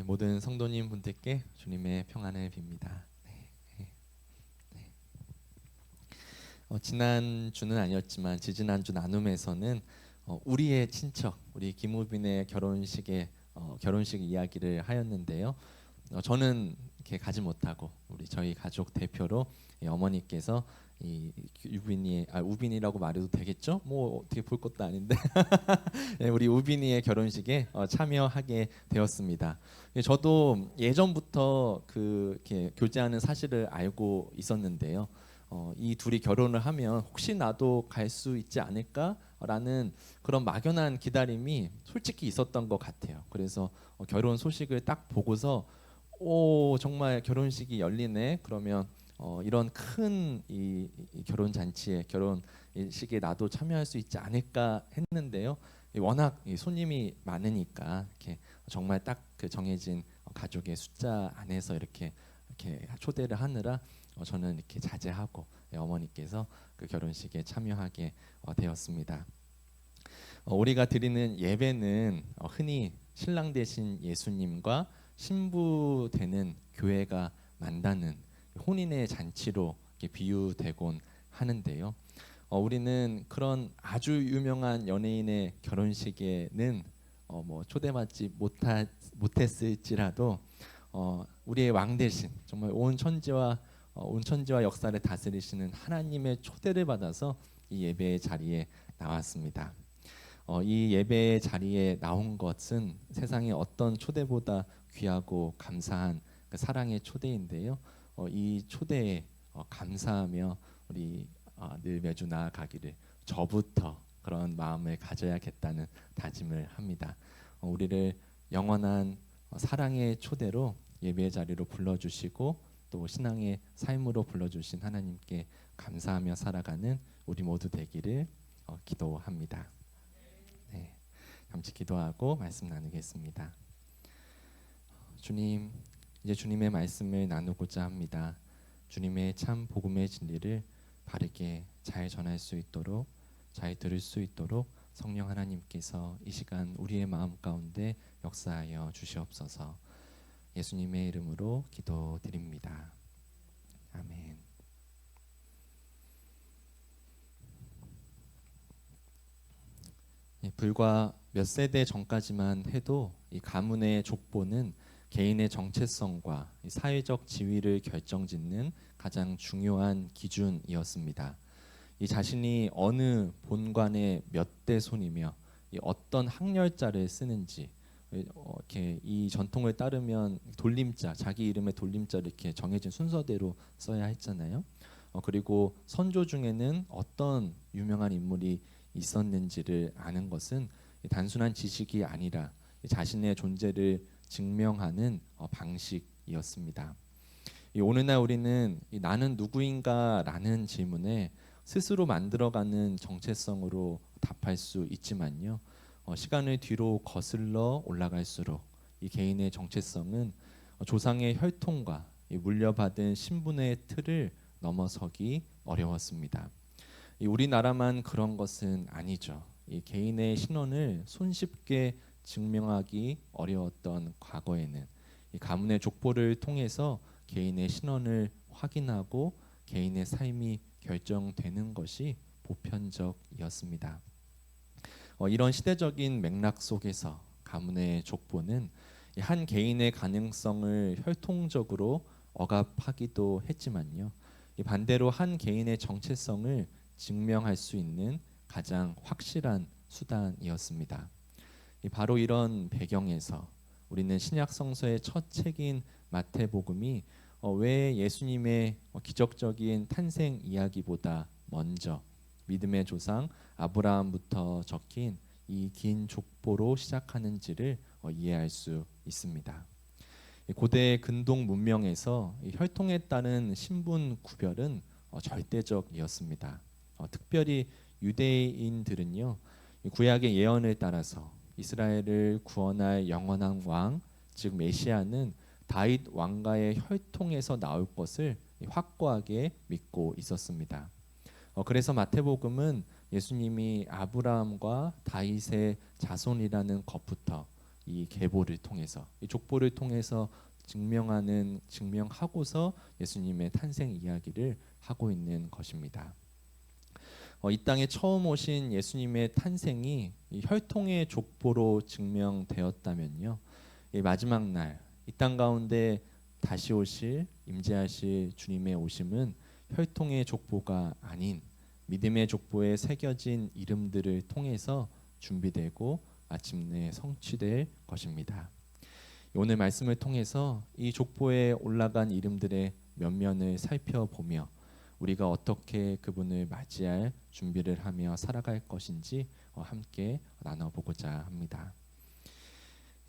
모든 성도님 분들께 주님의 평안을 빕니다. 네. 네. 지난 주는 아니었지만 지지난주 나눔에서는 우리의 친척, 우리 김우빈의 결혼식 이야기를 하였는데요. 저는 이렇게 가지 못하고 우리 저희 가족 대표로 어머니께서 이 우빈이라고 말해도 되겠죠? 뭐 어떻게 볼 것도 아닌데 네, 우리 우빈이의 결혼식에 참여하게 되었습니다. 저도 예전부터 이렇게 교제하는 사실을 알고 있었는데요. 이 둘이 결혼을 하면 혹시 나도 갈 수 있지 않을까라는 그런 막연한 기다림이 솔직히 있었던 것 같아요. 그래서 결혼 소식을 딱 보고서 오 정말 결혼식이 열리네. 그러면 이런 큰 이 결혼 잔치에 결혼식에 나도 참여할 수 있지 않을까 했는데요. 워낙 손님이 많으니까 이렇게 정말 딱 그 정해진 가족의 숫자 안에서 이렇게 초대를 하느라 저는 이렇게 자제하고 어머니께서 그 결혼식에 참여하게 되었습니다. 우리가 드리는 예배는 흔히 신랑 대신 예수님과 신부 되는 교회가 만나는 혼인의 잔치로 이렇게 비유되곤 하는데요. 우리는 그런 아주 유명한 연예인의 결혼식에는 뭐 초대받지 못했을지라도 우리의 왕 대신 정말 온 천지와 역사를 다스리시는 하나님의 초대를 받아서 이 예배의 자리에 나왔습니다. 이 예배의 자리에 나온 것은 세상의 어떤 초대보다 귀하고 감사한 그 사랑의 초대인데요. 이 초대에 감사하며 우리 늘 매주 나아가기를 저부터 그런 마음을 가져야겠다는 다짐을 합니다. 우리를 영원한 사랑의 초대로 예배의 자리로 불러주시고 또 신앙의 삶으로 불러주신 하나님께 감사하며 살아가는 우리 모두 되기를 기도합니다. 네, 잠시 기도하고 말씀 나누겠습니다. 주님, 이제 주님의 말씀을 나누고자 합니다. 주님의 참 복음의 진리를 바르게 잘 전할 수 있도록 잘 들을 수 있도록 성령 하나님께서 이 시간 우리의 마음 가운데 역사하여 주시옵소서. 예수님의 이름으로 기도드립니다. 아멘. 불과 몇 세대 전까지만 해도 이 가문의 족보는 개인의 정체성과 사회적 지위를 결정짓는 가장 중요한 기준이었습니다. 이 자신이 어느 본관의 몇 대 손이며 어떤 학렬자를 쓰는지 이렇게 이 전통을 따르면 돌림자, 자기 이름의 돌림자를 이렇게 정해진 순서대로 써야 했잖아요. 그리고 선조 중에는 어떤 유명한 인물이 있었는지를 아는 것은 단순한 지식이 아니라 자신의 존재를 증명하는 방식이었습니다. 오늘날 우리는 나는 누구인가라는 질문에 스스로 만들어가는 정체성으로 답할 수 있지만요. 시간을 뒤로 거슬러 올라갈수록 이 개인의 정체성은 조상의 혈통과 물려받은 신분의 틀을 넘어서기 어려웠습니다. 우리나라만 그런 것은 아니죠. 이 개인의 신원을 손쉽게 증명하기 어려웠던 과거에는 이 가문의 족보를 통해서 개인의 신원을 확인하고 개인의 삶이 결정되는 것이 보편적이었습니다. 이런 시대적인 맥락 속에서 가문의 족보는 한 개인의 가능성을 혈통적으로 억압하기도 했지만요. 반대로 한 개인의 정체성을 증명할 수 있는 가장 확실한 수단이었습니다. 바로 이런 배경에서 우리는 신약 성서의 첫 책인 마태복음이 왜 예수님의 기적적인 탄생 이야기보다 먼저 믿음의 조상 아브라함부터 적힌 이 긴 족보로 시작하는지를 이해할 수 있습니다. 고대 근동 문명에서 혈통에 따른 신분 구별은 절대적이었습니다. 특별히 유대인들은요, 구약의 예언을 따라서 이스라엘을 구원할 영원한 왕, 즉 메시아는 다윗 왕가의 혈통에서 나올 것을 확고하게 믿고 있었습니다. 그래서 마태복음은 예수님이 아브라함과 다윗의 자손이라는 것부터 이 계보를 통해서, 이 족보를 통해서 증명하고서 예수님의 탄생 이야기를 하고 있는 것입니다. 이 땅에 처음 오신 예수님의 탄생이 이 혈통의 족보로 증명되었다면요, 이 마지막 날 이 땅 가운데 다시 오실 임재하실 주님의 오심은 혈통의 족보가 아닌 믿음의 족보에 새겨진 이름들을 통해서 준비되고 마침내 성취될 것입니다. 오늘 말씀을 통해서 이 족보에 올라간 이름들의 면면을 살펴보며 우리가 어떻게 그분을 맞이할 준비를 하며 살아갈 것인지 함께 나눠보고자 합니다.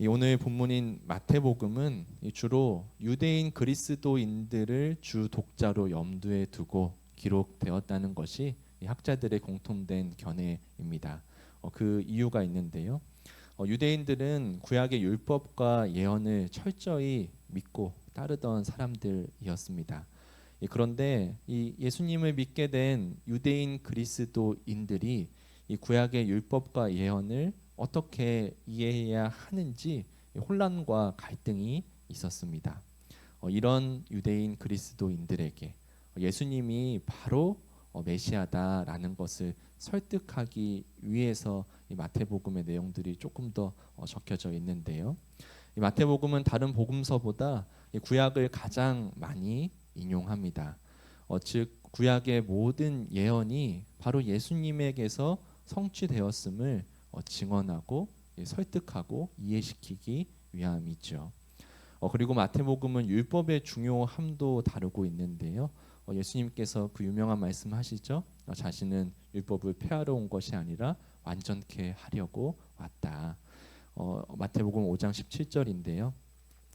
이 오늘 본문인 마태복음은 주로 유대인 그리스도인들을 주 독자로 염두에 두고 기록되었다는 것이 학자들의 공통된 견해입니다. 그 이유가 있는데요. 유대인들은 구약의 율법과 예언을 철저히 믿고 따르던 사람들이었습니다. 그런데 이 예수님을 믿게 된 유대인 그리스도인들이 이 구약의 율법과 예언을 어떻게 이해해야 하는지 혼란과 갈등이 있었습니다. 이런 유대인 그리스도인들에게 예수님이 바로 메시아다라는 것을 설득하기 위해서 이 마태복음의 내용들이 조금 더 적혀져 있는데요. 이 마태복음은 다른 복음서보다 이 구약을 가장 많이 인용합니다. 즉 구약의 모든 예언이 바로 예수님에게서 성취되었음을 증언하고 설득하고 이해시키기 위함이죠. 그리고 마태복음은 율법의 중요함도 다루고 있는데요. 예수님께서 그 유명한 말씀하시죠. 자신은 율법을 폐하러 온 것이 아니라 완전케 하려고 왔다. 마태복음 5장 17절인데요.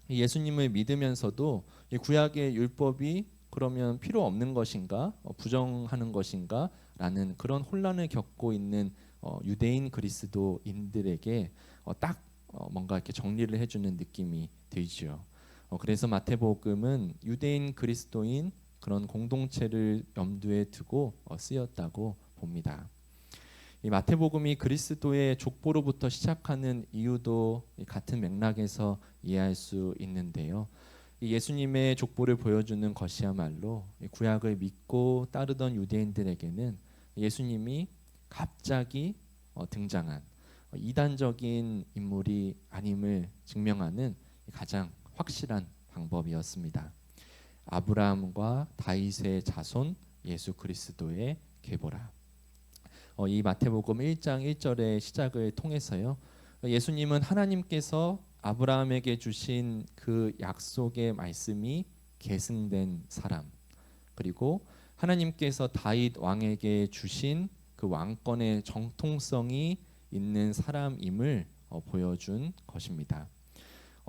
예수님을 믿으면서도 이 구약의 율법이 그러면 필요 없는 것인가, 부정하는 것인가 라는 그런 혼란을 겪고 있는 유대인 그리스도인들에게 딱 뭔가 이렇게 정리를 해주는 느낌이 들죠. 그래서 마태복음은 유대인 그리스도인 그런 공동체를 염두에 두고 쓰였다고 봅니다. 이 마태복음이 그리스도의 족보로부터 시작하는 이유도 같은 맥락에서 이해할 수 있는데요. 이 예수님의 족보를 보여주는 것이야말로 구약을 믿고 따르던 유대인들에게는 예수님이 갑자기 등장한 이단적인 인물이 아님을 증명하는 가장 확실한 방법이었습니다. 아브라함과 다윗의 자손 예수 그리스도의 계보라. 이 마태복음 1장 1절의 시작을 통해서요. 예수님은 하나님께서 아브라함에게 주신 그 약속의 말씀이 계승된 사람, 그리고 하나님께서 다윗 왕에게 주신 그 왕권의 정통성이 있는 사람임을 보여준 것입니다.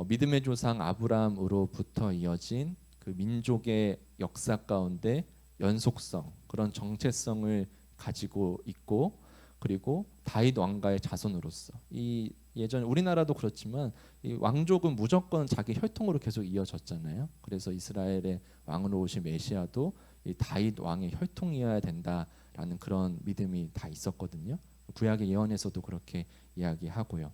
믿음의 조상 아브라함으로부터 이어진 그 민족의 역사 가운데 연속성, 그런 정체성을 가지고 있고, 그리고 다윗 왕가의 자손으로서 이 예전 우리나라도 그렇지만 이 왕족은 무조건 자기 혈통으로 계속 이어졌잖아요. 그래서 이스라엘의 왕으로 오신 메시아도 이 다윗 왕의 혈통이어야 된다라는 그런 믿음이 다 있었거든요. 구약의 예언에서도 그렇게 이야기하고요.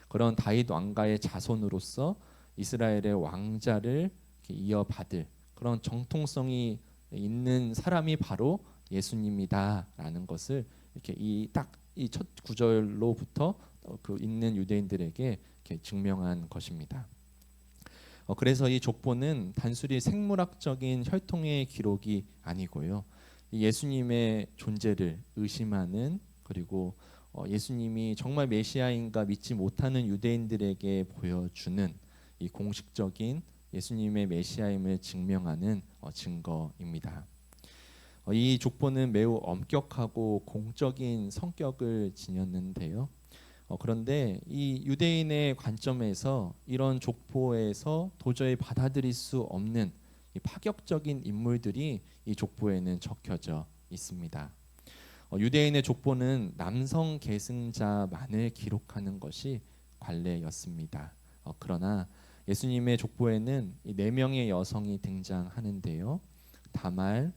그런 다윗 왕가의 자손으로서 이스라엘의 왕자를 이어받을 그런 정통성이 있는 사람이 바로 예수님이다라는 것을 이렇게 이 첫 구절로부터 그 읽는 유대인들에게 이렇게 증명한 것입니다. 그래서 이 족보는 단순히 생물학적인 혈통의 기록이 아니고요. 이 예수님의 존재를 의심하는, 그리고 예수님이 정말 메시아인가 믿지 못하는 유대인들에게 보여주는 이 공식적인 예수님의 메시아임을 증명하는 증거입니다. 이 족보는 매우 엄격하고 공적인 성격을 지녔는데요. 그런데 이 유대인의 관점에서 이런 족보에서 도저히 받아들일 수 없는 이 파격적인 인물들이 이 족보에는 적혀져 있습니다. 유대인의 족보는 남성 계승자만을 기록하는 것이 관례였습니다. 그러나 예수님의 족보에는 이 4명의 여성이 등장하는데요. 다말,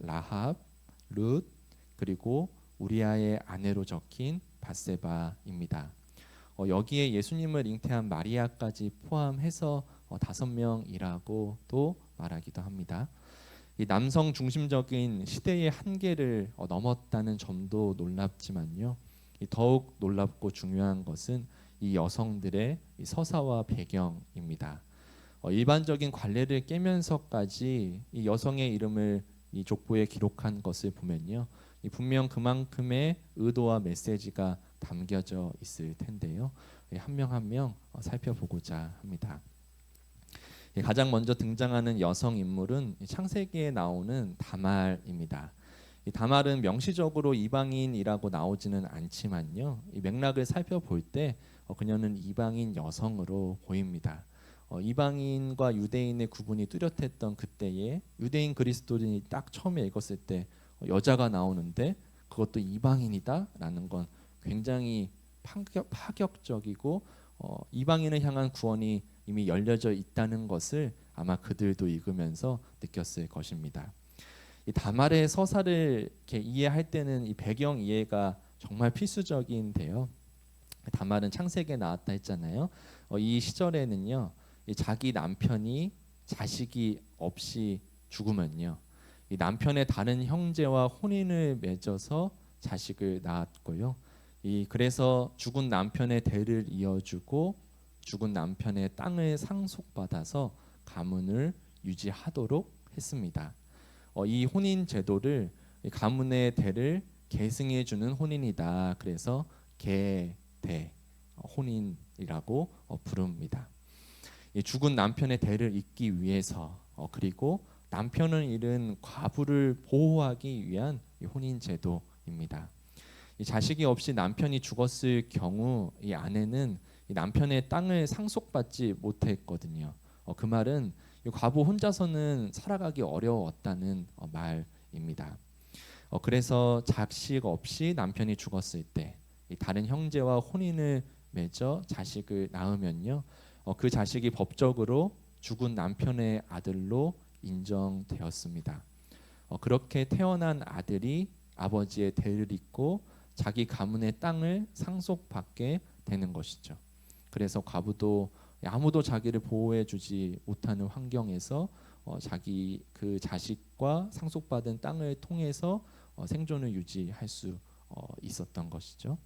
라합, 룻, 그리고 우리아의 아내로 적힌 밧세바입니다. 여기에 예수님을 잉태한 마리아까지 포함해서 5명이라고 또 말하기도 합니다. 이 남성 중심적인 시대의 한계를 넘었다는 점도 놀랍지만요. 이 더욱 놀랍고 중요한 것은 이 여성들의 이 서사와 배경입니다. 일반적인 관례를 깨면서까지 이 여성의 이름을 이 족보에 기록한 것을 보면요, 이 분명 그만큼의 의도와 메시지가 담겨져 있을 텐데요. 한 명 한 명 살펴보고자 합니다. 가장 먼저 등장하는 여성 인물은 창세기에 나오는 다말입니다. 이 다말은 명시적으로 이방인이라고 나오지는 않지만요, 이 맥락을 살펴볼 때 그녀는 이방인 여성으로 보입니다. 이방인과 유대인의 구분이 뚜렷했던 그때에 유대인 그리스도인이 딱 처음에 읽었을 때 여자가 나오는데 그것도 이방인이다라는 건 굉장히 파격적이고 이방인을 향한 구원이 이미 열려져 있다는 것을 아마 그들도 읽으면서 느꼈을 것입니다. 이 다말의 서사를 이렇게 이해할 때는 이 배경 이해가 정말 필수적인데요. 다말은 창세기에 나왔다 했잖아요. 이 시절에는요, 이 자기 남편이 자식이 없이 죽으면요, 이 남편의 다른 형제와 혼인을 맺어서 자식을 낳았고요. 그래서 죽은 남편의 대를 이어주고 죽은 남편의 땅을 상속받아서 가문을 유지하도록 했습니다. 이 혼인 제도를 가문의 대를 계승해 주는 혼인이다. 그래서 계대 혼인이라고 부릅니다. 죽은 남편의 대를 잇기 위해서 그리고 남편을 잃은 과부를 보호하기 위한 혼인 제도입니다. 이 자식이 없이 남편이 죽었을 경우 이 아내는 이 남편의 땅을 상속받지 못했거든요. 그 말은 이 과부 혼자서는 살아가기 어려웠다는 말입니다. 그래서 자식 없이 남편이 죽었을 때 이 다른 형제와 혼인을 맺어 자식을 낳으면요, 그 자식이 법적으로 죽은 남편의 아들로 인정되었습니다. 그렇게 태어난 아들이 아버지의 대를 잇고 자기 가문의 땅을 상속받게 되는 것이죠. 그래서 과부도 아무도 자기를 보호해주지 못하는 환경에서 자기 그 자식과 상속받은 땅을 통해서 생존을 유지할 수 있었던 것이죠.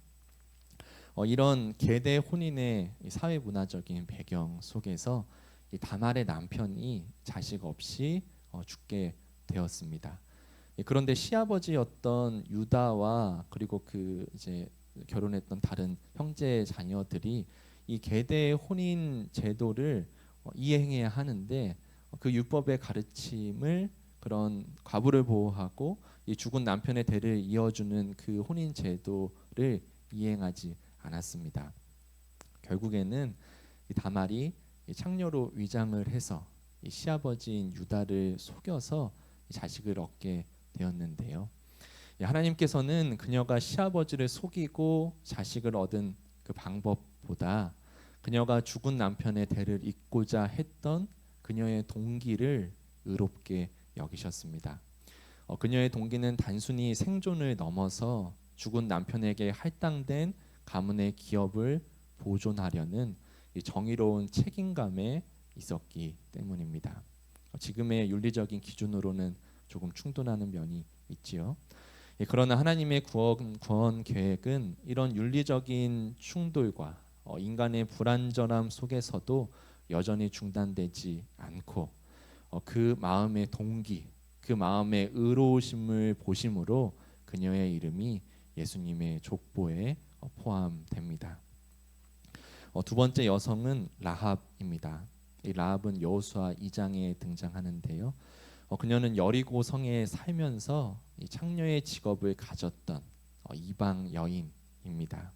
이런 계대 혼인의 사회 문화적인 배경 속에서 이 다말의 남편이 자식 없이 죽게 되었습니다. 그런데 시아버지였던 유다와 그리고 그 이제 결혼했던 다른 형제 자녀들이 이 계대 혼인 제도를 이행해야 하는데 그 율법의 가르침을 그런 과부를 보호하고 이 죽은 남편의 대를 이어주는 그 혼인 제도를 이행하지 않았습니다. 결국에는 이 다말이 이 창녀로 위장을 해서 이 시아버지인 유다를 속여서 이 자식을 얻게 되었는데요. 하나님께서는 그녀가 시아버지를 속이고 자식을 얻은 그 방법보다 그녀가 죽은 남편의 대를 잇고자 했던 그녀의 동기를 의롭게 여기셨습니다. 그녀의 동기는 단순히 생존을 넘어서 죽은 남편에게 할당된 가문의 기업을 보존하려는 이 정의로운 책임감에 있었기 때문입니다. 지금의 윤리적인 기준으로는 조금 충돌하는 면이 있지요. 그러나 하나님의 구원 계획은 이런 윤리적인 충돌과 인간의 불완전함 속에서도 여전히 중단되지 않고 그 마음의 동기, 그 마음의 의로우심을 보심으로 그녀의 이름이 예수님의 족보에 포함됩니다. 두 번째 여성은 라합입니다. 이 라합은 여호수아 2장에 등장하는데요. 그녀는 여리고 성에 살면서 이 창녀의 직업을 가졌던 이방 여인입니다.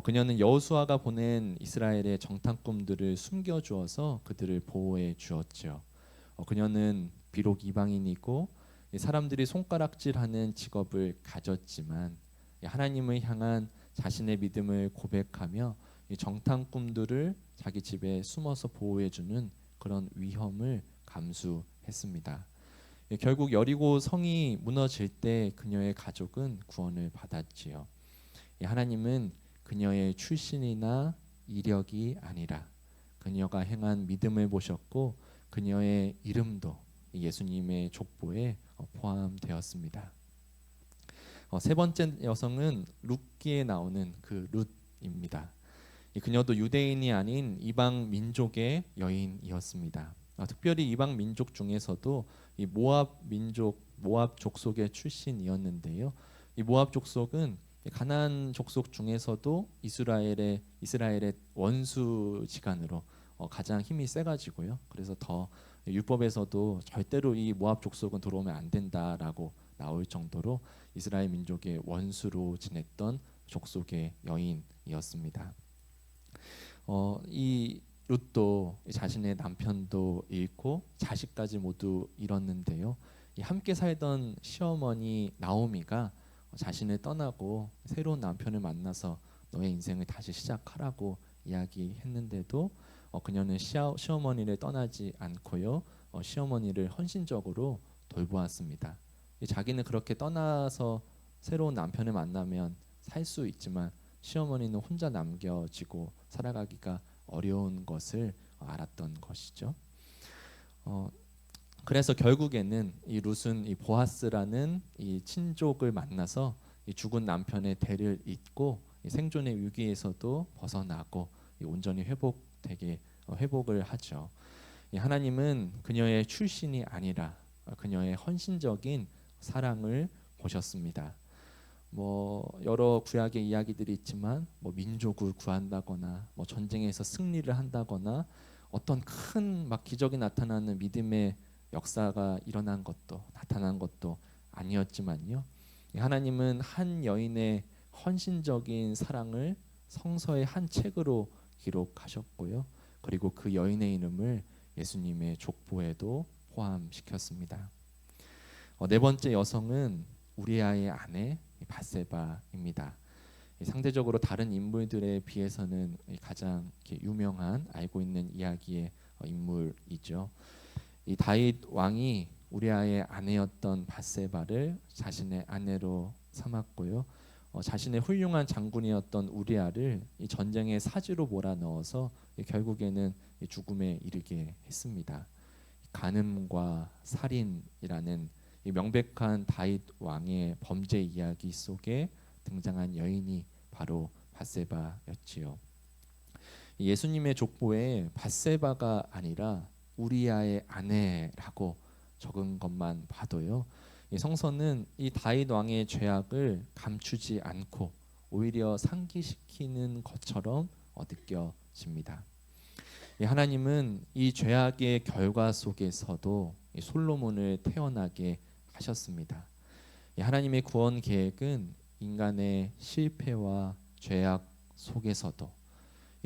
그녀는 여호수아가 보낸 이스라엘의 정탐꾼들을 숨겨주어서 그들을 보호해 주었죠. 그녀는 비록 이방인이고 사람들이 손가락질하는 직업을 가졌지만 하나님을 향한 자신의 믿음을 고백하며 이 정탐꾼들을 자기 집에 숨어서 보호해주는 그런 위험을 감수했습니다. 결국 여리고 성이 무너질 때 그녀의 가족은 구원을 받았지요. 하나님은 그녀의 출신이나 이력이 아니라 그녀가 행한 믿음을 보셨고 그녀의 이름도 예수님의 족보에 포함되었습니다. 세 번째 여성은 룻기에 나오는 그 룻입니다. 그녀도 유대인이 아닌 이방 민족의 여인이었습니다. 특별히 이방 민족 중에서도 이 모압 민족, 모압 족속의 출신이었는데요. 이 모압 족속은 가나안 족속 중에서도 이스라엘의 원수지간으로 가장 힘이 세가지고요. 그래서 더 율법에서도 절대로 이 모압 족속은 들어오면 안 된다라고 나올 정도로 이스라엘 민족의 원수로 지냈던 족속의 여인이었습니다. 이 룻도 자신의 남편도 잃고 자식까지 모두 잃었는데요. 함께 살던 시어머니 나오미가 자신을 떠나고 새로운 남편을 만나서 너의 인생을 다시 시작하라고 이야기했는데도 그녀는 시어머니를 떠나지 않고요. 시어머니를 헌신적으로 돌보았습니다. 자기는 그렇게 떠나서 새로운 남편을 만나면 살 수 있지만 시어머니는 혼자 남겨지고 살아가기가 어려운 것을 알았던 것이죠. 그래서 결국에는 이 룻은 이 보아스라는 이 친족을 만나서 이 죽은 남편의 대를 잇고 이 생존의 위기에서도 벗어나고 이 온전히 회복을 하죠. 이 하나님은 그녀의 출신이 아니라 그녀의 헌신적인 사랑을 보셨습니다. 여러 구약의 이야기들이 있지만 민족을 구한다거나 전쟁에서 승리를 한다거나 어떤 큰 기적이 나타나는 믿음의 역사가 나타난 것도 아니었지만요. 하나님은 한 여인의 헌신적인 사랑을 성서의 한 책으로 기록하셨고요. 그리고 그 여인의 이름을 예수님의 족보에도 포함시켰습니다. 네 번째 여성은 우리아의 아내 밧세바입니다. 상대적으로 다른 인물들에 비해서는 가장 유명한 알고 있는 이야기의 인물이죠. 이 다윗 왕이 우리아의 아내였던 밧세바를 자신의 아내로 삼았고요. 자신의 훌륭한 장군이었던 우리아를 이 전쟁의 사지로 몰아넣어서 결국에는 죽음에 이르게 했습니다. 간음과 살인이라는 이 명백한 다윗 왕의 범죄 이야기 속에 등장한 여인이 바로 밧세바였지요. 예수님의 족보에 밧세바가 아니라 우리아의 아내라고 적은 것만 봐도요. 이 성서는 이 다윗 왕의 죄악을 감추지 않고 오히려 상기시키는 것처럼 느껴집니다. 하나님은 이 죄악의 결과 속에서도 이 솔로몬을 태어나게 하셨습니다. 하나님의 구원 계획은 인간의 실패와 죄악 속에서도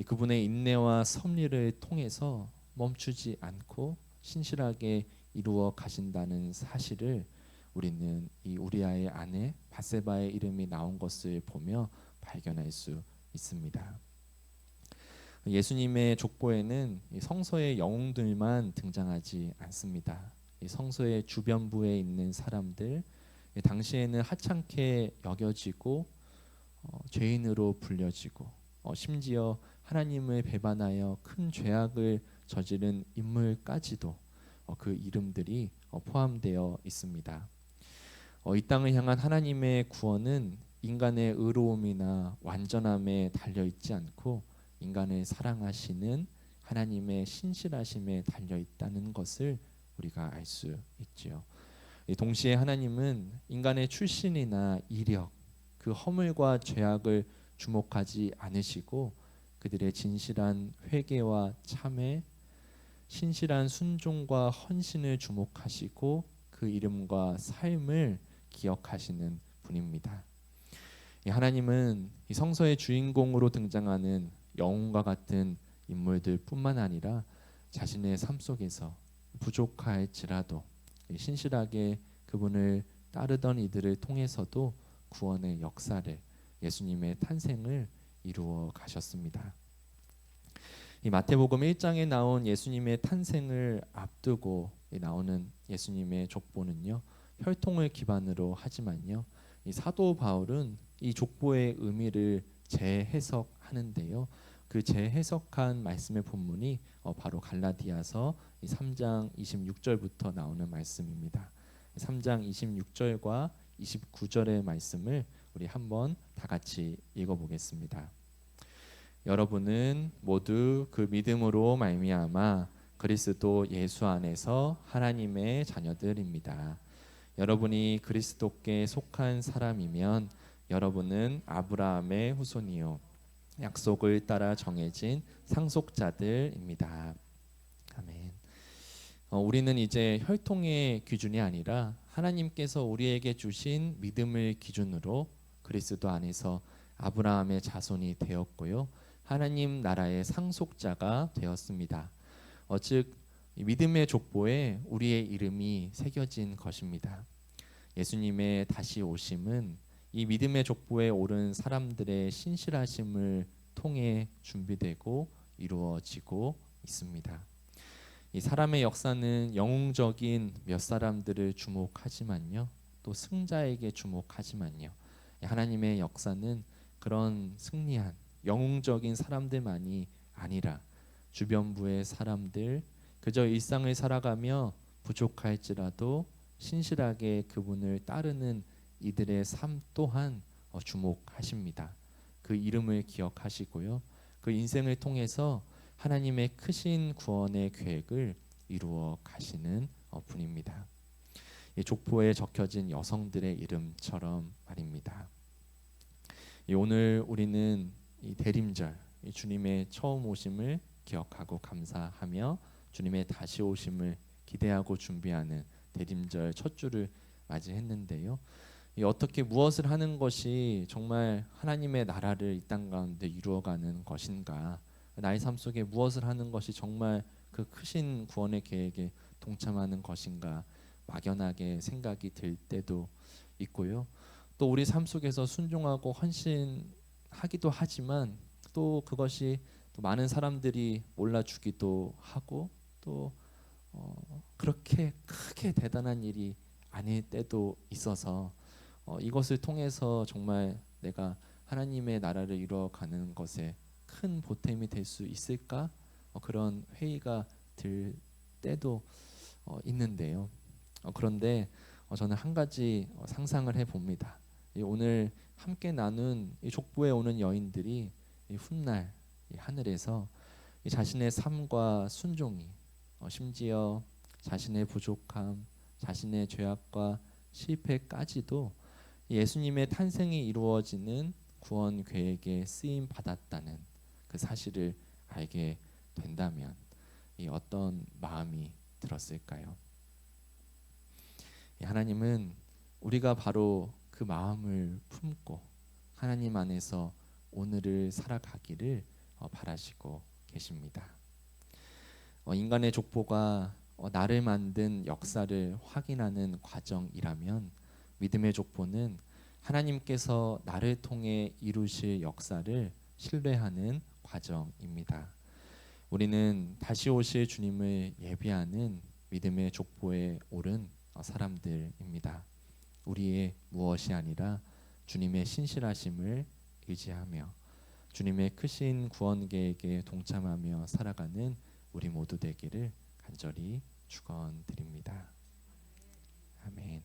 그분의 인내와 섭리를 통해서 멈추지 않고 신실하게 이루어 가신다는 사실을 우리는 이 우리아의 아내 밧세바의 이름이 나온 것을 보며 발견할 수 있습니다. 예수님의 족보에는 성서의 영웅들만 등장하지 않습니다. 이 성서의 주변부에 있는 사람들, 당시에는 하찮게 여겨지고 죄인으로 불려지고 심지어 하나님을 배반하여 큰 죄악을 저지른 인물까지도 그 이름들이 포함되어 있습니다. 이 땅을 향한 하나님의 구원은 인간의 의로움이나 완전함에 달려 있지 않고 인간을 사랑하시는 하나님의 신실하심에 달려 있다는 것을 우리가 알 수 있지요. 동시에 하나님은 인간의 출신이나 이력, 그 허물과 죄악을 주목하지 않으시고 그들의 진실한 회개와 참회, 신실한 순종과 헌신을 주목하시고 그 이름과 삶을 기억하시는 분입니다. 하나님은 이 성서의 주인공으로 등장하는 영웅과 같은 인물들뿐만 아니라 자신의 삶 속에서 부족할지라도 신실하게 그분을 따르던 이들을 통해서도 구원의 역사를, 예수님의 탄생을 이루어 가셨습니다. 이 마태복음 1장에 나온 예수님의 탄생을 앞두고 나오는 예수님의 족보는요, 혈통을 기반으로 하지만요, 이 사도 바울은 이 족보의 의미를 재해석하는데요. 그 재해석한 말씀의 본문이 바로 갈라디아서 3장 26절부터 나오는 말씀입니다. 3장 26절과 29절의 말씀을 우리 한번 다 같이 읽어보겠습니다. 여러분은 모두 그 믿음으로 말미암아 그리스도 예수 안에서 하나님의 자녀들입니다. 여러분이 그리스도께 속한 사람이면 여러분은 아브라함의 후손이요 약속을 따라 정해진 상속자들입니다. 아멘. 우리는 이제 혈통의 기준이 아니라 하나님께서 우리에게 주신 믿음을 기준으로 그리스도 안에서 아브라함의 자손이 되었고요. 하나님 나라의 상속자가 되었습니다. 즉 믿음의 족보에 우리의 이름이 새겨진 것입니다. 예수님의 다시 오심은 이 믿음의 족보에 오른 사람들의 신실하심을 통해 준비되고 이루어지고 있습니다. 이 사람의 역사는 영웅적인 몇 사람들을 주목하지만요, 또 승자에게 주목하지만요, 하나님의 역사는 그런 승리한 영웅적인 사람들만이 아니라 주변부의 사람들, 그저 일상을 살아가며 부족할지라도 신실하게 그분을 따르는 이들의 삶 또한 주목하십니다. 그 이름을 기억하시고요, 그 인생을 통해서 하나님의 크신 구원의 계획을 이루어 가시는 분입니다. 이 족보에 적혀진 여성들의 이름처럼 말입니다. 오늘 우리는 이 대림절, 이 주님의 처음 오심을 기억하고 감사하며 주님의 다시 오심을 기대하고 준비하는 대림절 첫 주를 맞이했는데요. 어떻게 무엇을 하는 것이 정말 하나님의 나라를 이 땅 가운데 이루어가는 것인가, 나의 삶 속에 무엇을 하는 것이 정말 그 크신 구원의 계획에 동참하는 것인가 막연하게 생각이 들 때도 있고요. 또 우리 삶 속에서 순종하고 헌신하기도 하지만 또 그것이 또 많은 사람들이 몰라주기도 하고 또 그렇게 크게 대단한 일이 아닐 때도 있어서 이것을 통해서 정말 내가 하나님의 나라를 이루어가는 것에 큰 보탬이 될 수 있을까? 그런 회의가 들 때도 있는데요. 그런데 저는 한 가지 상상을 해봅니다. 오늘 함께 나눈 이 족보에 오는 여인들이 이 훗날 이 하늘에서 이 자신의 삶과 순종이 심지어 자신의 부족함, 자신의 죄악과 실패까지도 예수님의 탄생이 이루어지는 구원 계획에 쓰임 받았다는 그 사실을 알게 된다면 이 어떤 마음이 들었을까요? 하나님은 우리가 바로 그 마음을 품고 하나님 안에서 오늘을 살아가기를 바라시고 계십니다. 인간의 족보가 나를 만든 역사를 확인하는 과정이라면 믿음의 족보는 하나님께서 나를 통해 이루실 역사를 신뢰하는 과정입니다. 우리는 다시 오실 주님을 예비하는 믿음의 족보에 오른 사람들입니다. 우리의 무엇이 아니라 주님의 신실하심을 의지하며 주님의 크신 구원 계획에 동참하며 살아가는 우리 모두 되기를 간절히 축원드립니다. 아멘.